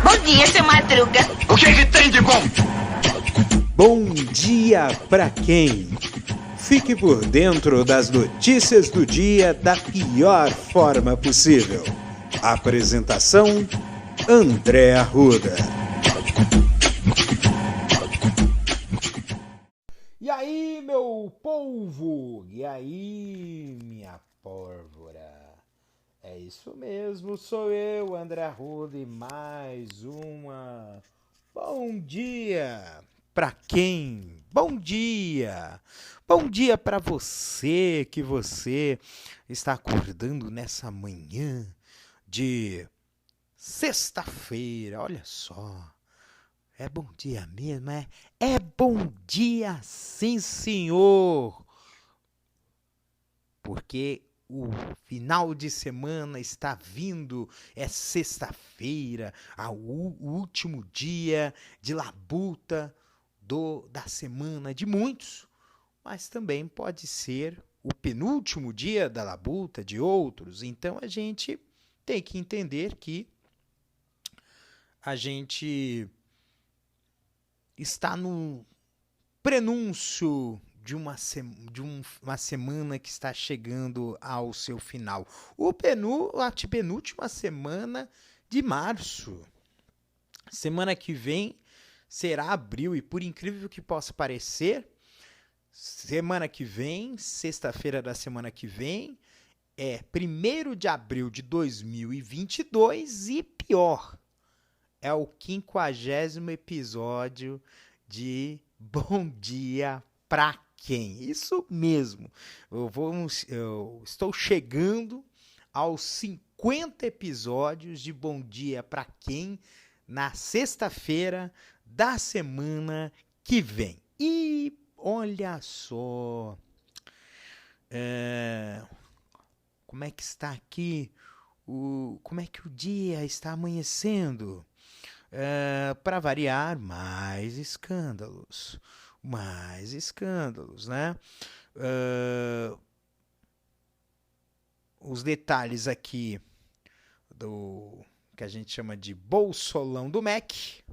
Bom dia, seu Madruga. O que tem de bom? Bom dia pra quem? Fique por dentro das notícias do dia da pior forma possível. Apresentação: André Arruda. E aí, meu polvo? E aí, minha pólvora? É isso mesmo, sou eu, André Arruda, e mais uma... Bom dia! Pra quem? Bom dia! Bom dia pra você, que você está acordando nessa manhã de sexta-feira, olha só. É bom dia mesmo, é? É bom dia, sim, senhor! Porque o final de semana está vindo, é sexta-feira, o último dia de labuta da semana de muitos, mas também pode ser o penúltimo dia da labuta de outros. Então a gente tem que entender que a gente está no prenúncio de uma semana que está chegando ao seu final. A penúltima semana de março. Semana que vem será abril, e por incrível que possa parecer, semana que vem, sexta-feira da semana que vem, é 1º de abril de 2022 e pior, é o 50º episódio de Bom Dia Pra Quem? Isso mesmo. Eu estou chegando aos 50 episódios de Bom Dia Pra Quem na sexta-feira da semana que vem. E olha só, como é que está aqui, como é que o dia está amanhecendo? Para variar, mais escândalos, né? Os detalhes aqui do que a gente chama de bolsolão do MEC.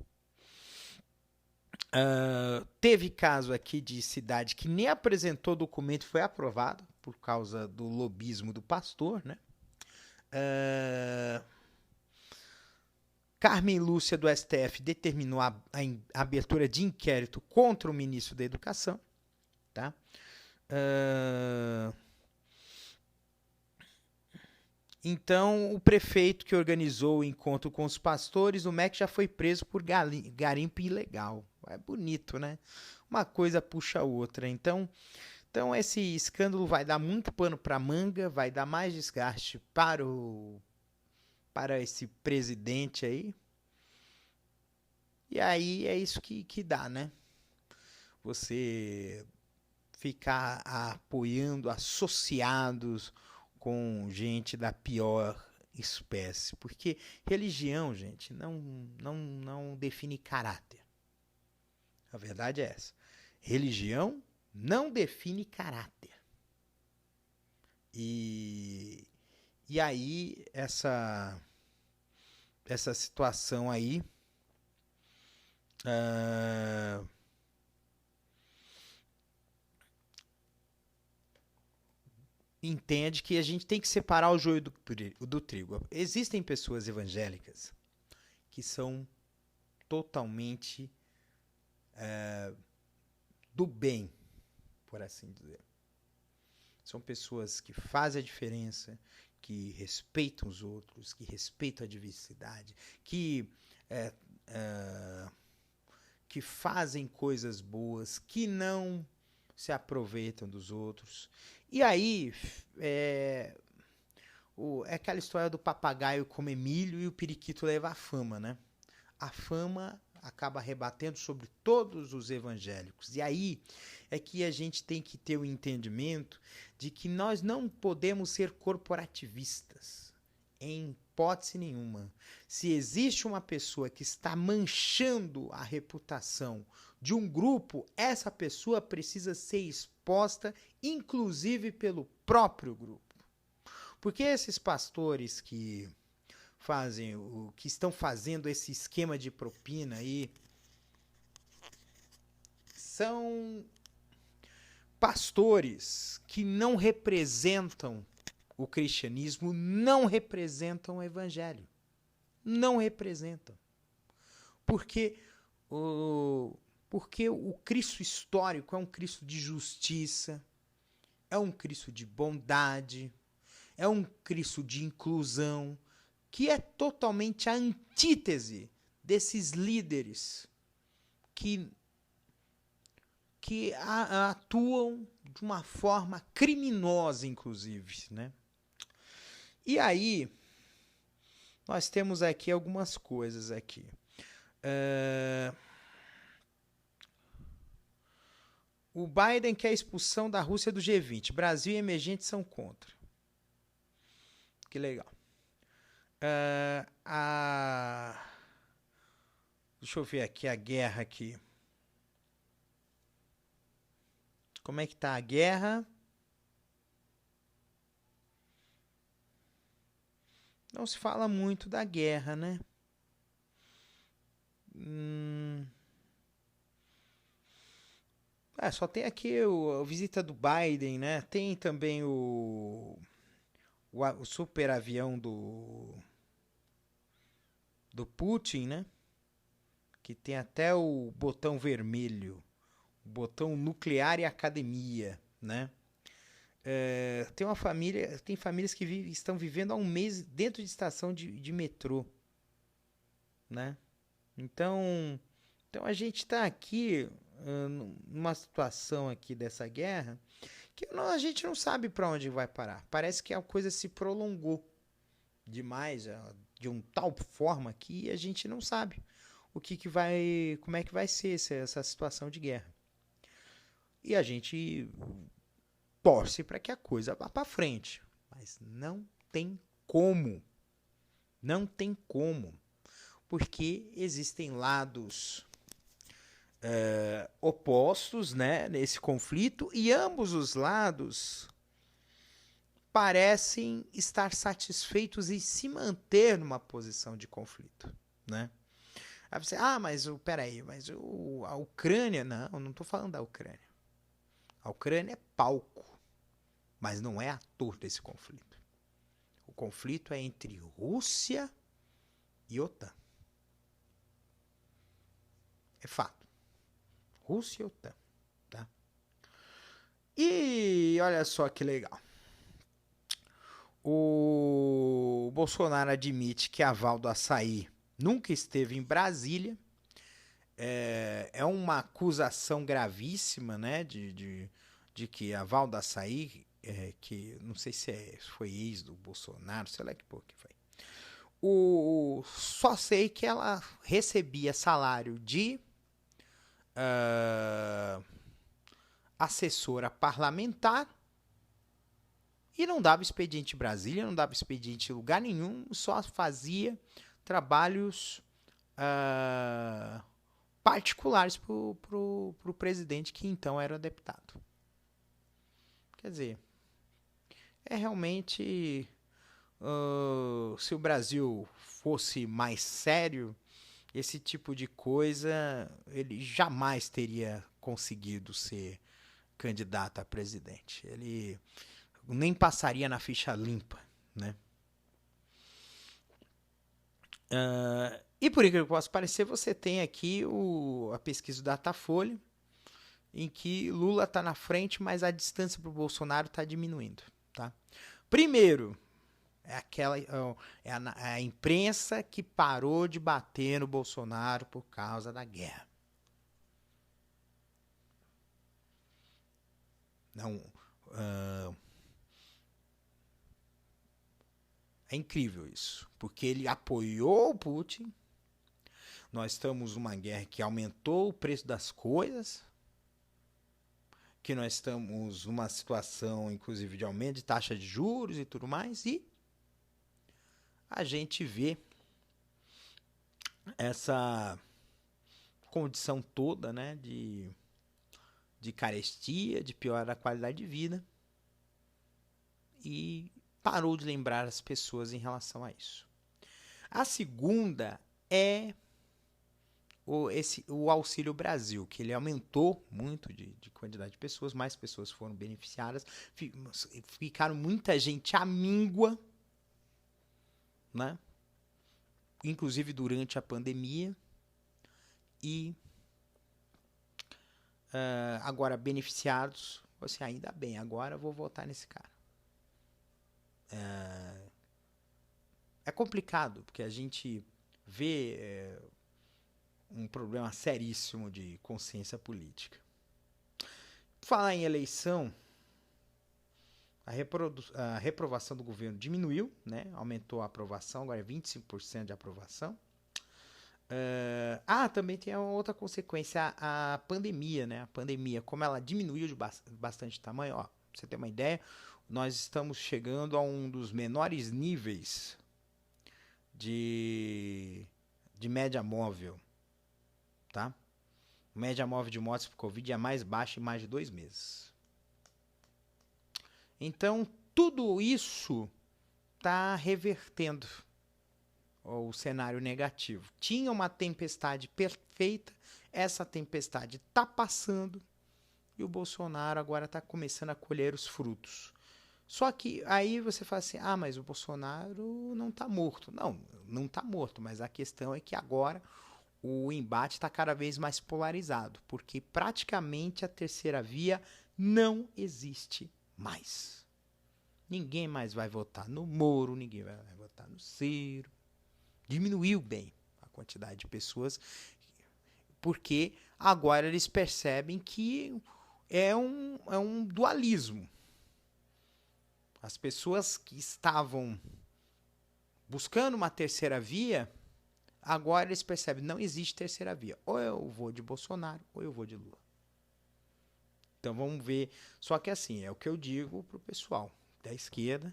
Teve caso aqui de cidade que nem apresentou documento e foi aprovado por causa do lobismo do pastor, né? Carmen Lúcia do STF determinou a abertura de inquérito contra o ministro da Educação, tá? Então, o prefeito que organizou o encontro com os pastores, o MEC já foi preso por garimpo ilegal. É bonito, né? Uma coisa puxa a outra. Então esse escândalo vai dar muito pano para manga, vai dar mais desgaste para esse presidente aí. E aí é isso que dá, né? Você ficar apoiando associados com gente da pior espécie. Porque religião, gente, não define caráter. A verdade é essa. Religião não define caráter. E aí, essa situação aí entende que a gente tem que separar o joio do trigo. Existem pessoas evangélicas que são totalmente do bem, por assim dizer. São pessoas que fazem a diferença, que respeitam os outros, que respeitam a diversidade, que fazem coisas boas, que não se aproveitam dos outros. E aí, é aquela história do papagaio comer milho e o periquito levar a fama, né? A fama acaba rebatendo sobre todos os evangélicos. E aí é que a gente tem que ter o entendimento de que nós não podemos ser corporativistas, em hipótese nenhuma. Se existe uma pessoa que está manchando a reputação de um grupo, essa pessoa precisa ser exposta, inclusive pelo próprio grupo. Porque esses pastores que que estão fazendo esse esquema de propina aí são pastores que não representam o cristianismo, não representam o evangelho. Não representam. Porque o Cristo histórico é um Cristo de justiça, é um Cristo de bondade, é um Cristo de inclusão, que é totalmente a antítese desses líderes que atuam de uma forma criminosa, inclusive, né? E aí, nós temos aqui algumas coisas aqui. O Biden quer a expulsão da Rússia do G20. Brasil e emergentes são contra. Que legal. Deixa eu ver aqui a guerra aqui. Como é que tá a guerra? Não se fala muito da guerra, né? Só tem aqui a visita do Biden, né? Tem também o super avião do Putin, né? Que tem até o botão vermelho, o botão nuclear e academia, né? Tem famílias que estão vivendo há um mês dentro de estação de metrô, né? Então a gente está aqui numa situação aqui dessa guerra que a gente não sabe para onde vai parar. Parece que a coisa se prolongou demais, de uma tal forma que a gente não sabe como é que vai ser essa situação de guerra. E a gente torce para que a coisa vá para frente, mas não tem como. Não tem como, porque existem lados opostos, né, nesse conflito, e ambos os lados parecem estar satisfeitos em se manter numa posição de conflito, né? Aí você, mas a Ucrânia, não estou falando da Ucrânia. A Ucrânia é palco, mas não é ator desse conflito. O conflito é entre Rússia e OTAN. É fato. Rússia e OTAN, tá? E olha só que legal. O Bolsonaro admite que a Val do Açaí nunca esteve em Brasília. É uma acusação gravíssima, né? De que a Val do Açaí, que não sei se foi ex do Bolsonaro, sei lá que porra que foi. Só sei que ela recebia salário de assessora parlamentar e não dava expediente em Brasília, não dava expediente em lugar nenhum, só fazia trabalhos particulares pro presidente, que então era deputado. Quer dizer, realmente, se o Brasil fosse mais sério, esse tipo de coisa, ele jamais teria conseguido ser candidato a presidente. Ele nem passaria na ficha limpa, né? E por incrível que possa parecer, você tem aqui a pesquisa do Datafolha, em que Lula está na frente, mas a distância para o Bolsonaro está diminuindo, tá? Primeiro, é a imprensa que parou de bater no Bolsonaro por causa da guerra. Não, é incrível isso, porque ele apoiou o Putin. Nós estamos numa guerra que aumentou o preço das coisas, que nós estamos numa situação, inclusive, de aumento de taxa de juros e tudo mais, e a gente vê essa condição toda, né, de carestia, de pior da qualidade de vida, e parou de lembrar as pessoas em relação a isso. A segunda é o Auxílio Brasil, que ele aumentou muito de quantidade de pessoas, mais pessoas foram beneficiadas, ficaram muita gente à míngua, né? Inclusive durante a pandemia, e agora beneficiados, você ainda bem, agora eu vou votar nesse cara. É complicado, porque a gente vê um problema seríssimo de consciência política. Falar em eleição, a reprovação do governo diminuiu, né? Aumentou a aprovação, agora é 25% de aprovação. Também tem uma outra consequência, a pandemia, né? A pandemia, como ela diminuiu de bastante tamanho, ó, pra você ter uma ideia, nós estamos chegando a um dos menores níveis de média móvel, tá? Média móvel de mortes por Covid é a mais baixa em mais de 2 meses. Então, tudo isso está revertendo o cenário negativo. Tinha uma tempestade perfeita, essa tempestade está passando e o Bolsonaro agora está começando a colher os frutos. Só que aí você fala assim, mas o Bolsonaro não está morto. Não está morto, mas a questão é que agora o embate está cada vez mais polarizado, porque praticamente a terceira via não existe mais. Ninguém mais vai votar no Moro, ninguém vai votar no Ciro. Diminuiu bem a quantidade de pessoas, porque agora eles percebem que é um dualismo. As pessoas que estavam buscando uma terceira via, agora eles percebem que não existe terceira via. Ou eu vou de Bolsonaro, ou eu vou de Lula. Então vamos ver. Só que assim, é o que eu digo pro pessoal da esquerda,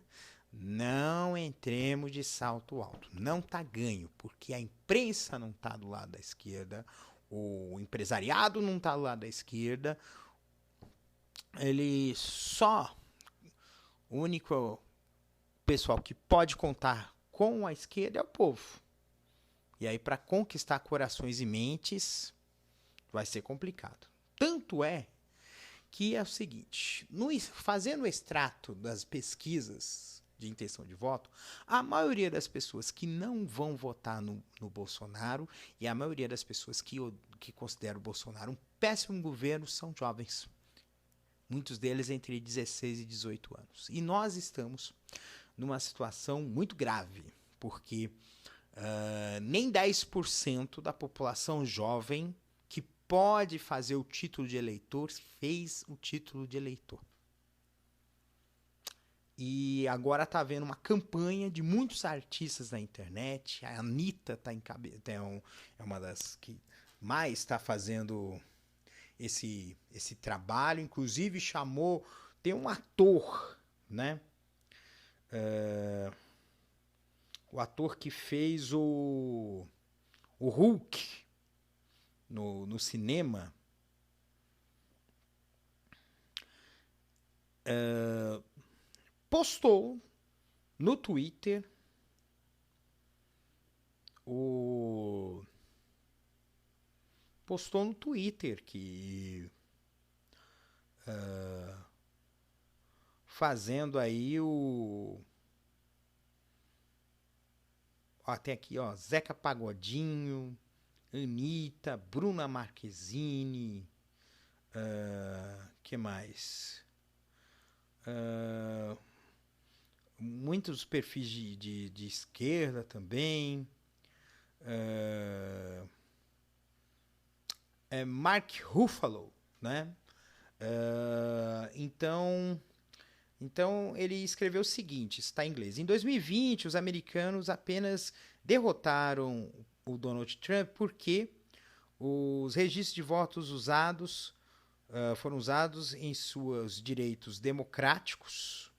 não entremos de salto alto. Não tá ganho, porque a imprensa não tá do lado da esquerda, o empresariado não tá do lado da esquerda. O único pessoal que pode contar com a esquerda é o povo. E aí, para conquistar corações e mentes, vai ser complicado. Tanto é que é o seguinte, fazendo o extrato das pesquisas de intenção de voto, a maioria das pessoas que não vão votar no Bolsonaro e a maioria das pessoas que consideram o Bolsonaro um péssimo governo são jovens. Muitos deles entre 16 e 18 anos. E nós estamos numa situação muito grave, porque nem 10% da população jovem que pode fazer o título de eleitor fez o título de eleitor. E agora está havendo uma campanha de muitos artistas na internet. A Anitta é uma das que mais está fazendo esse trabalho. Inclusive tem um ator, né? O ator que fez o Hulk no cinema. Postou no Twitter que fazendo aí tem aqui, Zeca Pagodinho, Anitta, Bruna Marquezine, que mais? Muitos perfis de esquerda também. Mark Ruffalo, né? Então ele escreveu o seguinte, está em inglês. Em 2020, os americanos apenas derrotaram o Donald Trump porque os registros de votos foram usados em seus direitos democráticos,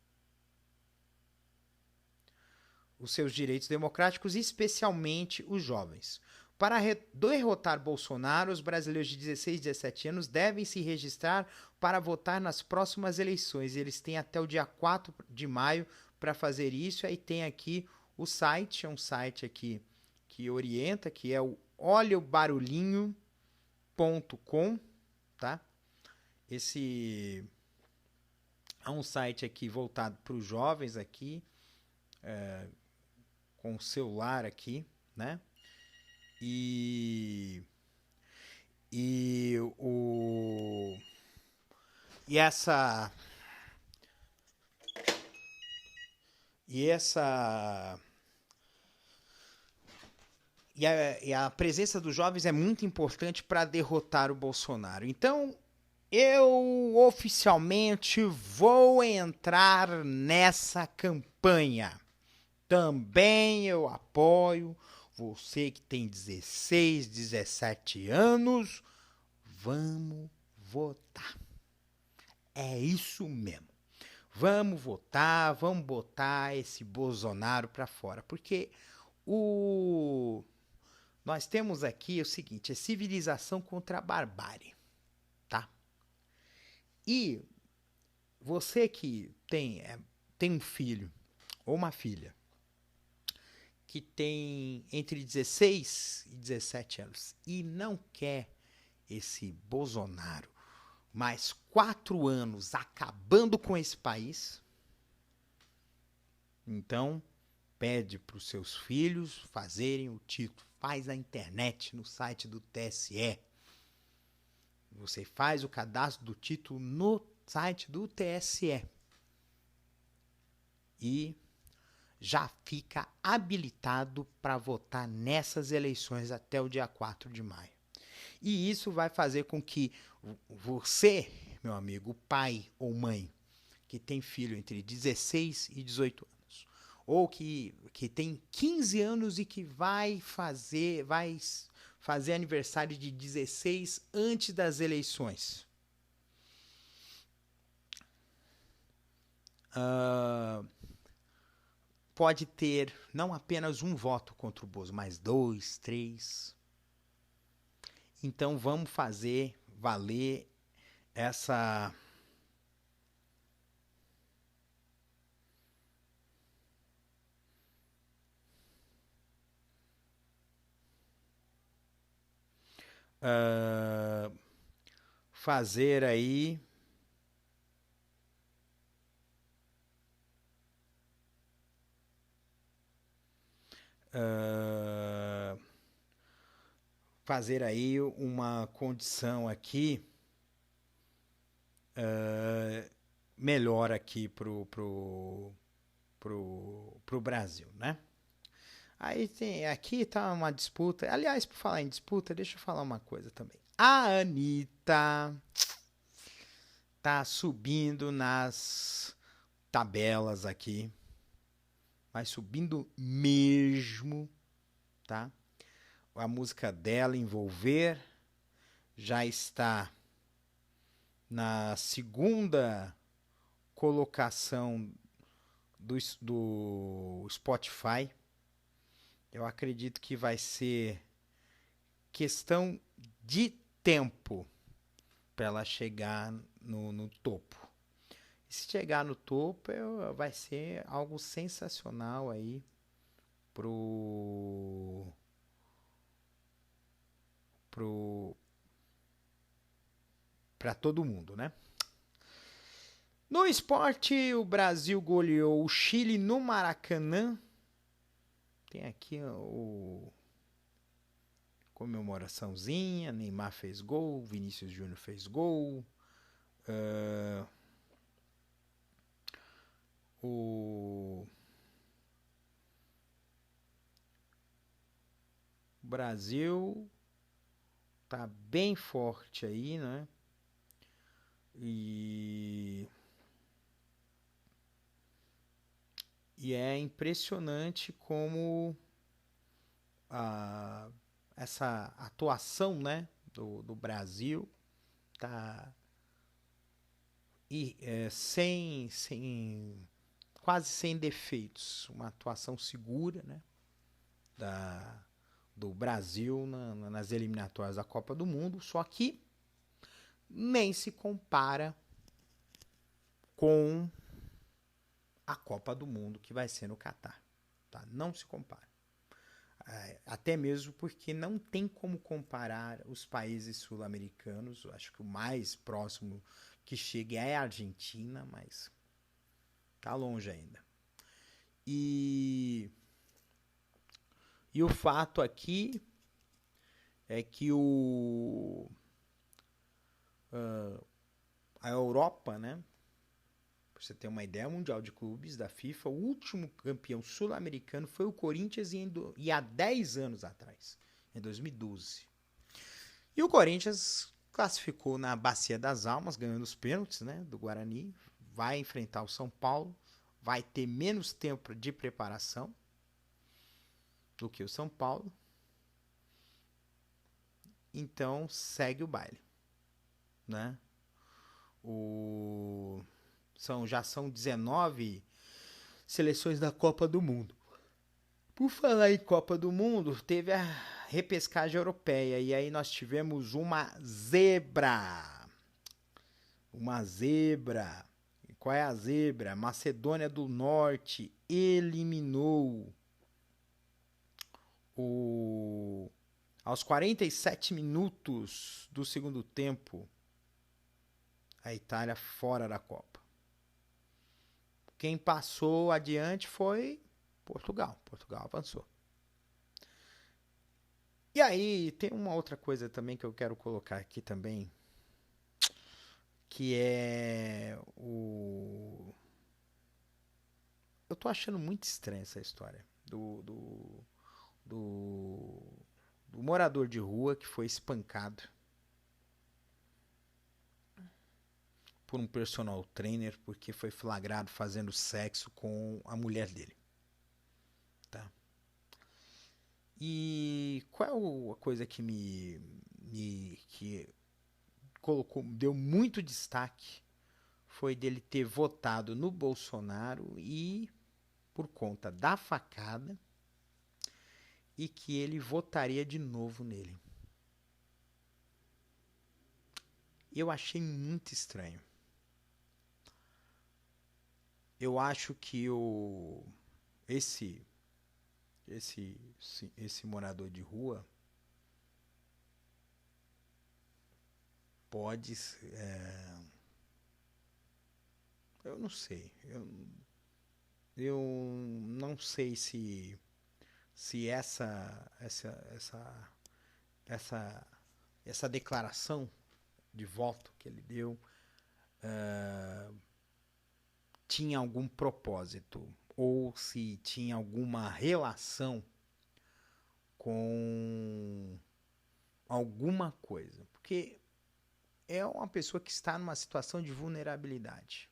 especialmente os jovens. Para derrotar Bolsonaro, os brasileiros de 16 e 17 anos devem se registrar para votar nas próximas eleições. Eles têm até o dia 4 de maio para fazer isso. Aí tem aqui o site, é um site aqui que orienta, que é o olhaobarulhinho.com, tá? Esse é um site aqui voltado para os jovens aqui, com o celular aqui, né? E essa presença dos jovens é muito importante para derrotar o Bolsonaro. Então, eu oficialmente vou entrar nessa campanha. Também eu apoio você que tem 16, 17 anos. Vamos votar. É isso mesmo. Vamos votar, vamos botar esse Bolsonaro para fora. Porque nós temos aqui o seguinte, é civilização contra a barbárie, tá? E você que tem um filho ou uma filha que tem entre 16 e 17 anos e não quer esse Bolsonaro mais 4 anos acabando com esse país, então pede para os seus filhos fazerem o título. Faz na internet, no site do TSE. Você faz o cadastro do título no site do TSE. E já fica habilitado para votar nessas eleições até o dia 4 de maio. E isso vai fazer com que você, meu amigo, pai ou mãe, que tem filho entre 16 e 18 anos, ou que tem 15 anos e que vai fazer aniversário de 16 antes das eleições. Pode ter não apenas um voto contra o Bozo, mas 2, 3. Então vamos fazer valer essa fazer aí uma condição aqui melhor aqui pro Brasil, né? Aí aqui tá uma disputa. Aliás, por falar em disputa, deixa eu falar uma coisa também. A Anitta tá subindo nas tabelas aqui. Vai subindo mesmo, tá? A música dela, Envolver, já está na segunda colocação do Spotify. Eu acredito que vai ser questão de tempo para ela chegar no topo. E se chegar no topo, vai ser algo sensacional aí para todo mundo, né? No esporte, o Brasil goleou o Chile no Maracanã. Tem aqui o comemoraçãozinha. Neymar fez gol, Vinícius Júnior fez gol. O Brasil tá bem forte aí, né? E é impressionante como essa atuação, né, do Brasil tá quase sem defeitos, uma atuação segura, né, do Brasil nas eliminatórias da Copa do Mundo, só que nem se compara com a Copa do Mundo que vai ser no Catar. Tá? Não se compara. Até mesmo porque não tem como comparar os países sul-americanos. Acho que o mais próximo que chega é a Argentina, mas tá longe ainda. E o fato aqui é que a Europa, né? Pra você ter uma ideia, o Mundial de Clubes da FIFA, o último campeão sul-americano foi o Corinthians e há 10 anos atrás, em 2012. E o Corinthians classificou na Bacia das Almas, ganhando os pênaltis, né, do Guarani, vai enfrentar o São Paulo, vai ter menos tempo de preparação do que o São Paulo. Então segue o baile, né? Já são 19 seleções da Copa do Mundo. Por falar em Copa do Mundo, teve a repescagem europeia e aí nós tivemos uma zebra. Uma zebra. E qual é a zebra? Macedônia do Norte eliminou aos 47 minutos do segundo tempo a Itália fora da Copa. Quem passou adiante foi Portugal. Portugal avançou. E aí tem uma outra coisa também que eu quero colocar aqui também, que é eu tô achando muito estranha essa história do morador de rua que foi espancado por um personal trainer porque foi flagrado fazendo sexo com a mulher dele. Tá? E qual é a coisa que que deu muito destaque foi dele ter votado no Bolsonaro e por conta da facada e que ele votaria de novo nele. Eu achei muito estranho. Eu acho que esse morador de rua pode eu não sei, eu não sei se essa declaração de voto que ele deu tinha algum propósito ou se tinha alguma relação com alguma coisa, porque é uma pessoa que está numa situação de vulnerabilidade.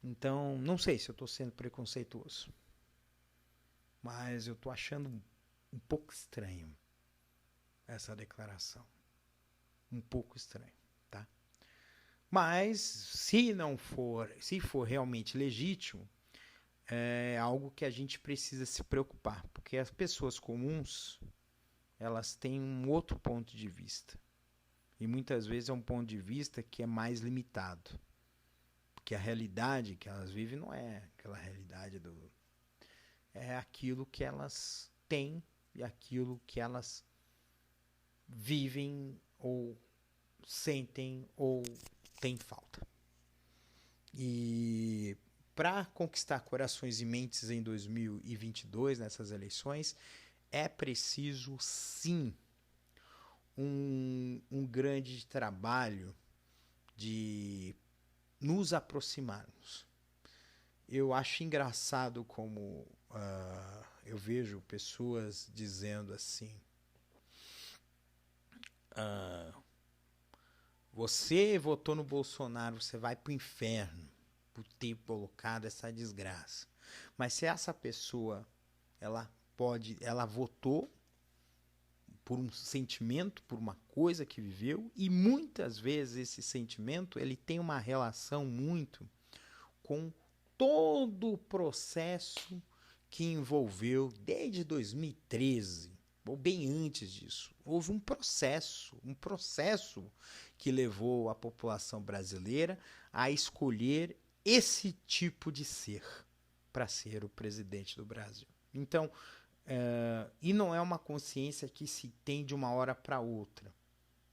Então, não sei se eu estou sendo preconceituoso, mas eu estou achando um pouco estranho essa declaração. Um pouco estranho, tá? Mas, se for realmente legítimo, é algo que a gente precisa se preocupar, porque as pessoas comuns, elas têm um outro ponto de vista. E muitas vezes é um ponto de vista que é mais limitado. Porque a realidade que elas vivem não é aquela realidade é aquilo que elas têm e aquilo que elas vivem ou sentem ou têm falta. E para conquistar corações e mentes em 2022, nessas eleições, é preciso, sim, um grande trabalho de nos aproximarmos. Eu acho engraçado como eu vejo pessoas dizendo assim: você votou no Bolsonaro, você vai pro inferno por ter colocado essa desgraça. Mas se essa pessoa ela votou por um sentimento, por uma coisa que viveu, e muitas vezes esse sentimento ele tem uma relação muito com todo o processo que envolveu desde 2013 ou bem antes disso. Houve um processo que levou a população brasileira a escolher esse tipo de ser para ser o presidente do Brasil. Então, e não é uma consciência que se tem de uma hora para outra,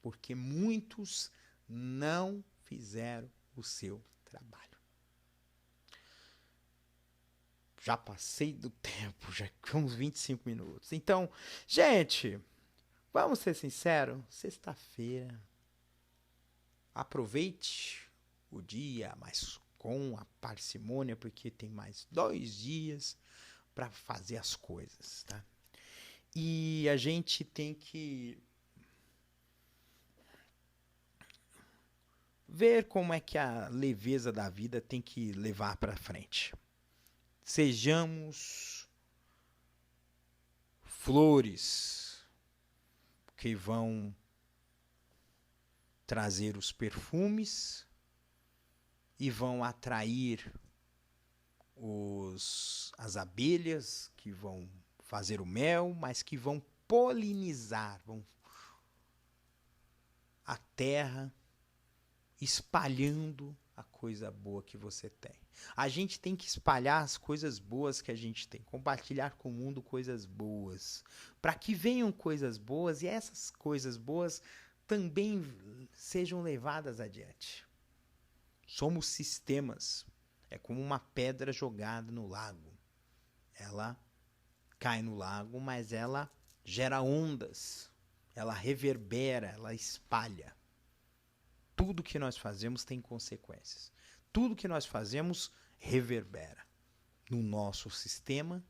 porque muitos não fizeram o seu trabalho. Já passei do tempo, já uns 25 minutos. Então, gente, vamos ser sinceros, sexta-feira, aproveite o dia, mas com a parcimônia, porque tem mais 2 dias para fazer as coisas, tá? E a gente tem que ver como é que a leveza da vida tem que levar para frente. Sejamos flores que vão trazer os perfumes e vão atrair as abelhas que vão fazer o mel, mas que vão polinizar, a terra, espalhando a coisa boa que você tem. A gente tem que espalhar as coisas boas que a gente tem, compartilhar com o mundo coisas boas, para que venham coisas boas e essas coisas boas também sejam levadas adiante. Somos sistemas. É como uma pedra jogada no lago. Ela cai no lago, mas ela gera ondas. Ela reverbera, ela espalha. Tudo que nós fazemos tem consequências. Tudo que nós fazemos reverbera no nosso sistema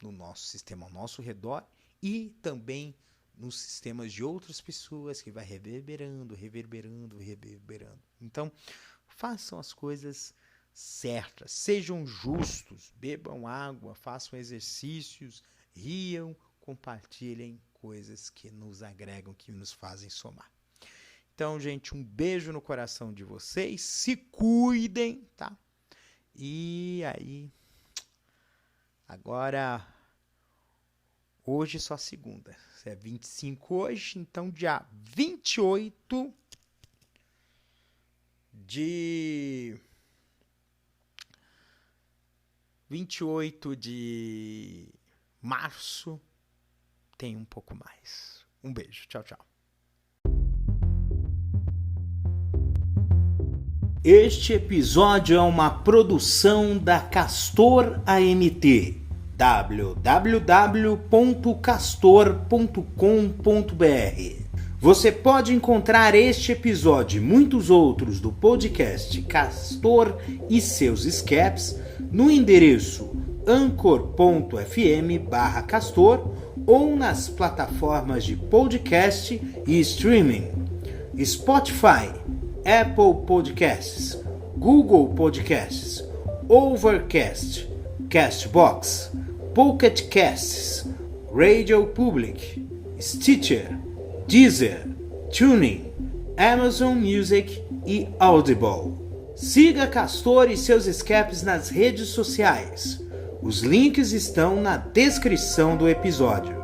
ao nosso redor e também nos sistemas de outras pessoas que vai reverberando. Então, façam as coisas certas, sejam justos, bebam água, façam exercícios, riam, compartilhem coisas que nos agregam, que nos fazem somar. Então, gente, um beijo no coração de vocês, se cuidem, tá? E aí, agora, hoje só segunda, é 25 hoje, então dia 28 de março tem um pouco mais. Um beijo, tchau, tchau. Este episódio é uma produção da Castor AMT. www.castor.com.br. Você pode encontrar este episódio e muitos outros do podcast Castor e seus escapes no endereço anchor.fm/castor ou nas plataformas de podcast e streaming Spotify, Apple Podcasts, Google Podcasts, Overcast, Castbox, Pocket Casts, Radio Public, Stitcher, Deezer, TuneIn, Amazon Music e Audible. Siga Castor e seus escapes nas redes sociais. Os links estão na descrição do episódio.